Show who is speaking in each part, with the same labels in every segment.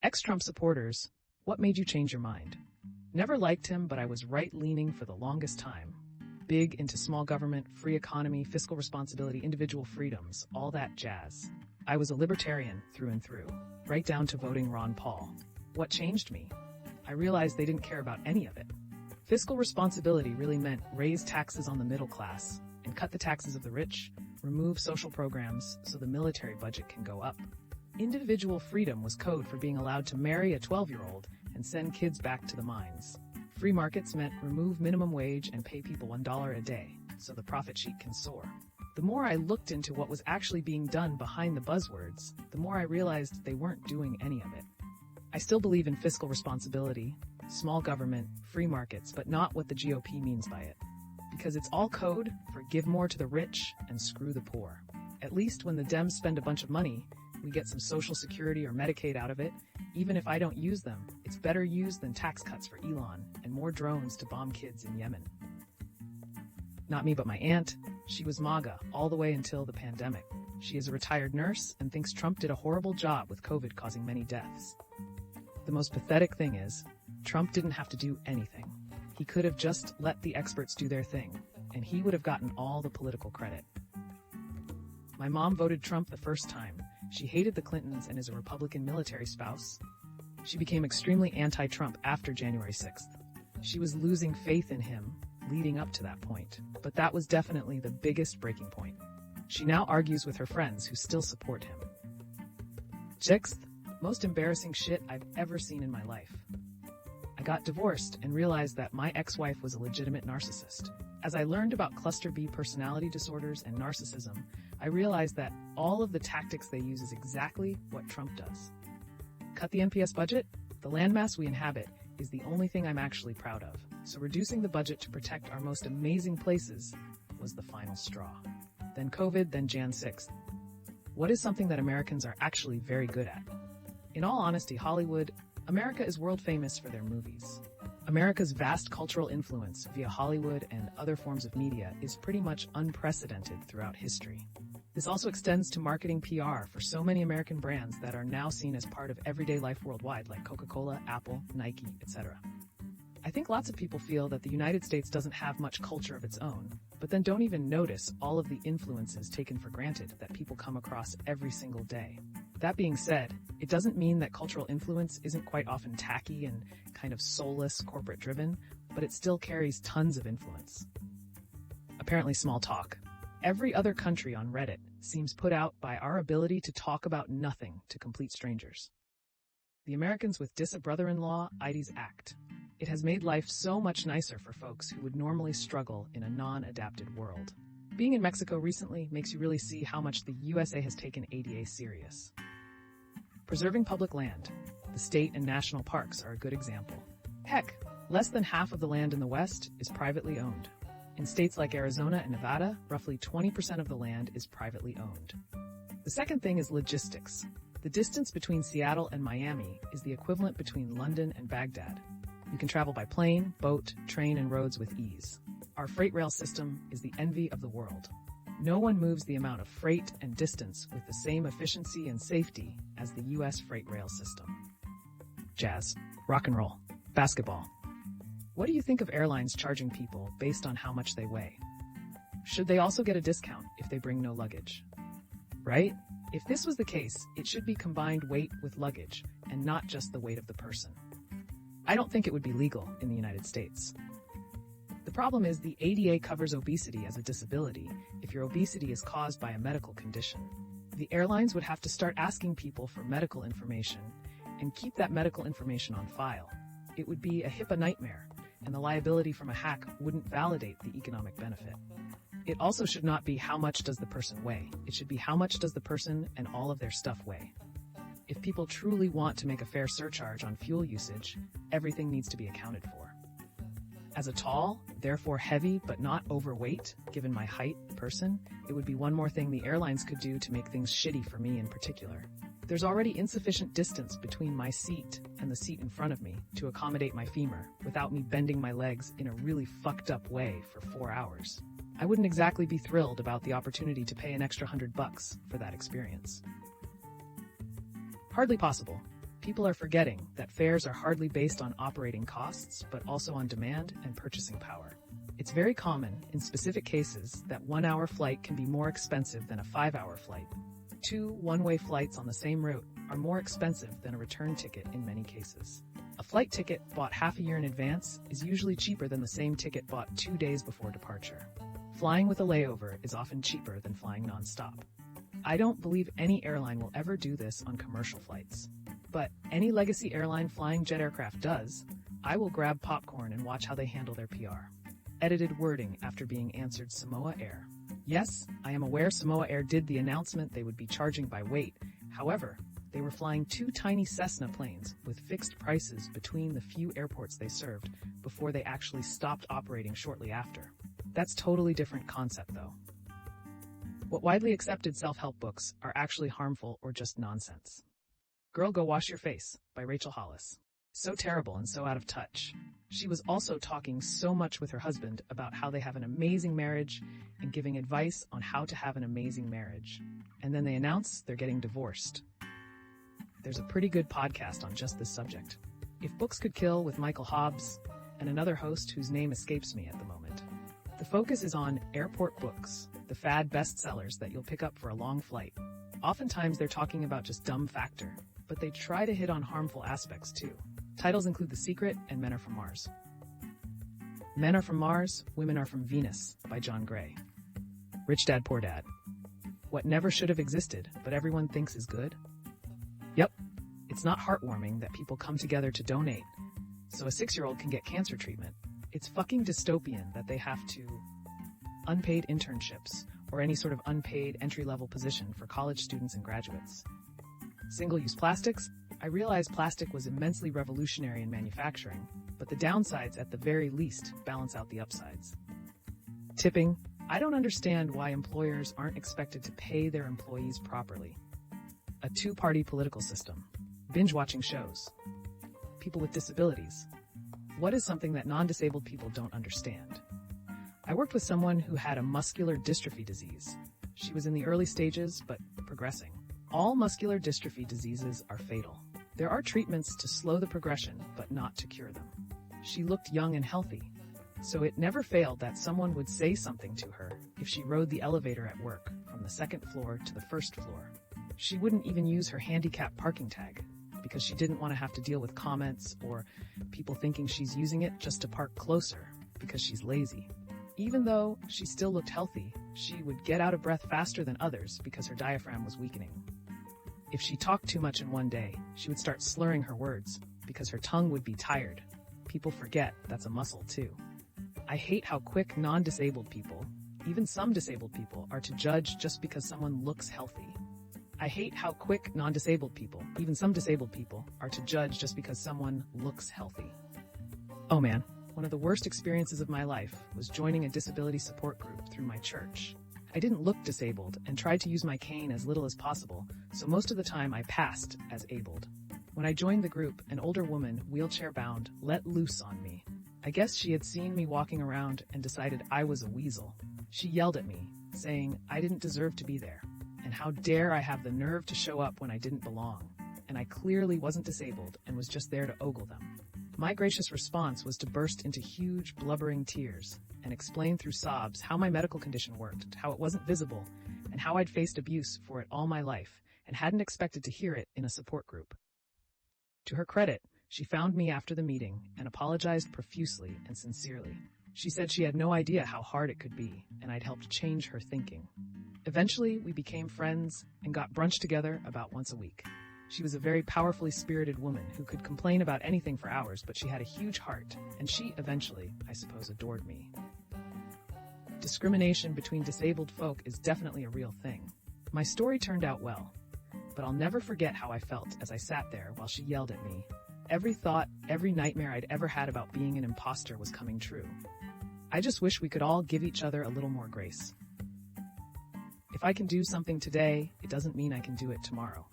Speaker 1: Ex-Trump supporters, what made you change your mind? Never liked him, but I was right-leaning for the longest time. Big into small government, free economy, fiscal responsibility, individual freedoms, all that jazz. I was a libertarian through and through, right down to voting Ron Paul. What changed me? I realized they didn't care about any of it. Fiscal responsibility really meant raise taxes on the middle class and cut the taxes of the rich, remove social programs so the military budget can go up. Individual freedom was code for being allowed to marry a 12-year-old and send kids back to the mines. Free markets meant remove minimum wage and pay people $1 a day so the profit sheet can soar. The more I looked into what was actually being done behind the buzzwords, the more I realized they weren't doing any of it. I still believe in fiscal responsibility, small government, free markets, but not what the GOP means by it. Because it's all code for give more to the rich and screw the poor. At least when the Dems spend a bunch of money, we get some Social Security or Medicaid out of it. Even if I don't use them, it's better used than tax cuts for Elon and more drones to bomb kids in Yemen. Not me, but my aunt. She was MAGA all the way until the pandemic. She is a retired nurse and thinks Trump did a horrible job with COVID causing many deaths. The most pathetic thing is, Trump didn't have to do anything. He could have just let the experts do their thing, and he would have gotten all the political credit. My mom voted Trump the first time. She hated the Clintons and is a Republican military spouse. She became extremely anti-Trump after January 6th. She was losing faith in him leading up to that point, but that was definitely the biggest breaking point. She now argues with her friends who still support him. Sixth, most embarrassing shit I've ever seen in my life. I got divorced and realized that my ex-wife was a legitimate narcissist. As I learned about cluster B personality disorders and narcissism, I realized that all of the tactics they use is exactly what Trump does. Cut the NPS budget? The landmass we inhabit is the only thing I'm actually proud of, so reducing the budget to protect our most amazing places was the final straw. Then COVID, then Jan 6th. What is something that Americans are actually very good at? In all honesty, Hollywood, America is world famous for their movies. America's vast cultural influence via Hollywood and other forms of media is pretty much unprecedented throughout history. This also extends to marketing PR for so many American brands that are now seen as part of everyday life worldwide, like Coca-Cola, Apple, Nike, etc. I think lots of people feel that the United States doesn't have much culture of its own, but then don't even notice all of the influences taken for granted that people come across every single day. That being said, it doesn't mean that cultural influence isn't quite often tacky and kind of soulless, corporate-driven, but it still carries tons of influence. Apparently small talk. Every other country on Reddit seems put out by our ability to talk about nothing to complete strangers. The Americans with Dissa brother-in-law IDs act. It has made life so much nicer for folks who would normally struggle in a non-adapted world. Being in Mexico recently makes you really see how much the USA has taken ADA serious. Preserving public land. The state and national parks are a good example. Heck, less than half of the land in the West is privately owned. In states like Arizona and Nevada, roughly 20% of the land is privately owned. The second thing is logistics. The distance between Seattle and Miami is the equivalent between London and Baghdad. You can travel by plane, boat, train, and roads with ease. Our freight rail system is the envy of the world. No one moves the amount of freight and distance with the same efficiency and safety as the U.S. freight rail system. Jazz, rock and roll, basketball. What do you think of airlines charging people based on how much they weigh? Should they also get a discount if they bring no luggage? Right? If this was the case, it should be combined weight with luggage and not just the weight of the person. I don't think it would be legal in the United States. The problem is the ADA covers obesity as a disability if your obesity is caused by a medical condition. The airlines would have to start asking people for medical information and keep that medical information on file. It would be a HIPAA nightmare, and the liability from a hack wouldn't validate the economic benefit. It also should not be how much does the person weigh. It should be how much does the person and all of their stuff weigh. If people truly want to make a fair surcharge on fuel usage, everything needs to be accounted for. As a tall, therefore heavy but not overweight, given my height, person, it would be one more thing the airlines could do to make things shitty for me in particular. There's already insufficient distance between my seat and the seat in front of me to accommodate my femur without me bending my legs in a really fucked up way for 4 hours. I wouldn't exactly be thrilled about the opportunity to pay an extra $100 for that experience. Hardly possible. People are forgetting that fares are hardly based on operating costs, but also on demand and purchasing power. It's very common, in specific cases, that 1-hour flight can be more expensive than a 5-hour flight. 2 one-way flights on the same route are more expensive than a return ticket in many cases. A flight ticket bought half a year in advance is usually cheaper than the same ticket bought 2 days before departure. Flying with a layover is often cheaper than flying nonstop. I don't believe any airline will ever do this on commercial flights. But any legacy airline flying jet aircraft does. I will grab popcorn and watch how they handle their PR. Edited wording after being answered Samoa Air. Yes, I am aware Samoa Air did the announcement they would be charging by weight. However, they were flying 2 tiny Cessna planes with fixed prices between the few airports they served before they actually stopped operating shortly after. That's totally different concept though. What widely accepted self-help books are actually harmful or just nonsense. Girl, Go Wash Your Face by Rachel Hollis. So terrible and so out of touch. She was also talking so much with her husband about how they have an amazing marriage and giving advice on how to have an amazing marriage. And then they announce they're getting divorced. There's a pretty good podcast on just this subject. If Books Could Kill with Michael Hobbs and another host whose name escapes me at the moment. The focus is on airport books, the fad bestsellers that you'll pick up for a long flight. Oftentimes they're talking about just dumb factor, but they try to hit on harmful aspects too. Titles include The Secret and Men Are From Mars. Men Are From Mars, Women Are From Venus by John Gray. Rich Dad, Poor Dad. What never should have existed, but everyone thinks is good? Yep, it's not heartwarming that people come together to donate, so a 6-year-old can get cancer treatment. It's fucking dystopian that they have to unpaid internships or any sort of unpaid entry-level position for college students and graduates. Single-use plastics? I realized plastic was immensely revolutionary in manufacturing, but the downsides at the very least balance out the upsides. Tipping? I don't understand why employers aren't expected to pay their employees properly. A 2-party political system. Binge-watching shows. People with disabilities. What is something that non-disabled people don't understand? I worked with someone who had a muscular dystrophy disease. She was in the early stages, but progressing. All muscular dystrophy diseases are fatal. There are treatments to slow the progression, but not to cure them. She looked young and healthy, so it never failed that someone would say something to her if she rode the elevator at work from the 2nd floor to the 1st floor. She wouldn't even use her handicap parking tag because she didn't want to have to deal with comments or people thinking she's using it just to park closer because she's lazy. Even though she still looked healthy, she would get out of breath faster than others because her diaphragm was weakening. If she talked too much in one day, she would start slurring her words because her tongue would be tired. People forget that's a muscle too. I hate how quick non-disabled people, even some disabled people, are to judge just because someone looks healthy. I hate how quick non-disabled people, even some disabled people, are to judge just because someone looks healthy. Oh man, one of the worst experiences of my life was joining a disability support group through my church. I didn't look disabled and tried to use my cane as little as possible, so most of the time I passed as abled. When I joined the group, an older woman, wheelchair-bound, let loose on me. I guess she had seen me walking around and decided I was a weasel. She yelled at me, saying I didn't deserve to be there, and how dare I have the nerve to show up when I didn't belong, and I clearly wasn't disabled and was just there to ogle them. My gracious response was to burst into huge, blubbering tears and explain through sobs how my medical condition worked, how it wasn't visible, and how I'd faced abuse for it all my life and hadn't expected to hear it in a support group. To her credit, she found me after the meeting and apologized profusely and sincerely. She said she had no idea how hard it could be, and I'd helped change her thinking. Eventually, we became friends and got brunch together about once a week. She was a very powerfully spirited woman who could complain about anything for hours, but she had a huge heart, and she eventually, I suppose, adored me. Discrimination between disabled folk is definitely a real thing. My story turned out well, but I'll never forget how I felt as I sat there while she yelled at me. Every thought, every nightmare I'd ever had about being an imposter was coming true. I just wish we could all give each other a little more grace. If I can do something today, it doesn't mean I can do it tomorrow.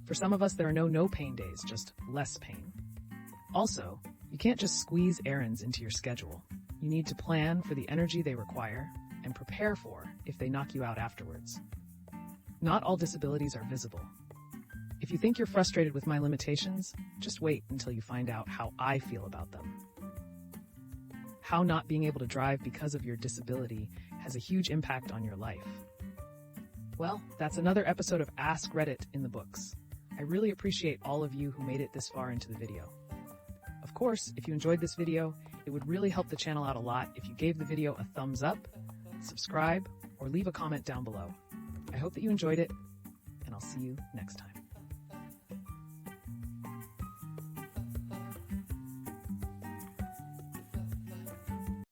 Speaker 1: For some of us, there are no pain days, just less pain. Also, you can't just squeeze errands into your schedule. You need to plan for the energy they require and prepare for if they knock you out afterwards. Not all disabilities are visible. If you think you're frustrated with my limitations, just wait until you find out how I feel about them. How not being able to drive because of your disability has a huge impact on your life. Well, that's another episode of Ask Reddit in the books. I really appreciate all of you who made it this far into the video. Of course, if you enjoyed this video, it would really help the channel out a lot if you gave the video a thumbs up, subscribe, or leave a comment down below. I hope that you enjoyed it, and I'll see you next time.